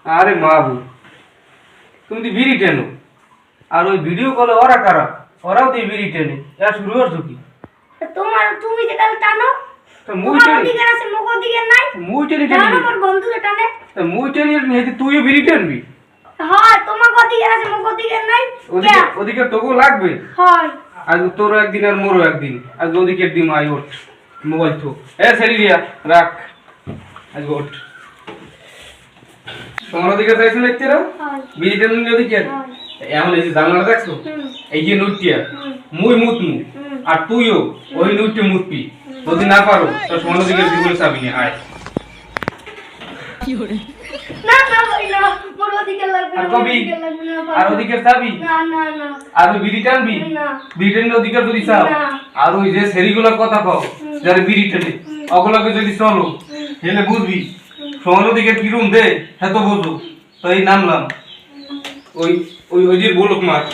আরে মাবু তুমি তো বিড়ি টেনো আর ওই ভিডিও কলে ওরা কারা ওরাও তো বিড়ি টেনে এরা শুরু করছো কি তুমি যে কাল টানো মুই টেনি তুইও বিড়ি টেনবি ওদিকে তোকেও লাগবে আজ তোরও একদিন আর মোরও একদিন আজ ওদিকে দিন আই ওঠ মোবাইল থো সেরিয়া রাখ আজ ওঠ তোমার ওদিকে চাইছো দেখতে রাও বিড়ি টেনি ওদিকে এমন এই যে জানলাটা দেখছো এই যে নুটিয়া মুই মুতমু আর তুইও ওই নুটে মুতবি যদি না পারো তো সোনার দিকে দিবলে চাবি না আয় কি হরে না না ভাই না মোর ওদিকে লাগবে আর কবি আর ওদিকে চাবি না না না আর ওই বিড়ি টানবি না বিড়ি টানলে ওদিকে যদি চাও আর ওই যে সেরিগুলোর কথা কও যারা বিড়ি টানে ওগুলোকে যদি চলো হেলে বুঝবি সোনার দিকে কি রুম দে হ্যাঁ তো বুঝো তো এই নামলাম ওই ওই ওই যে বলক মার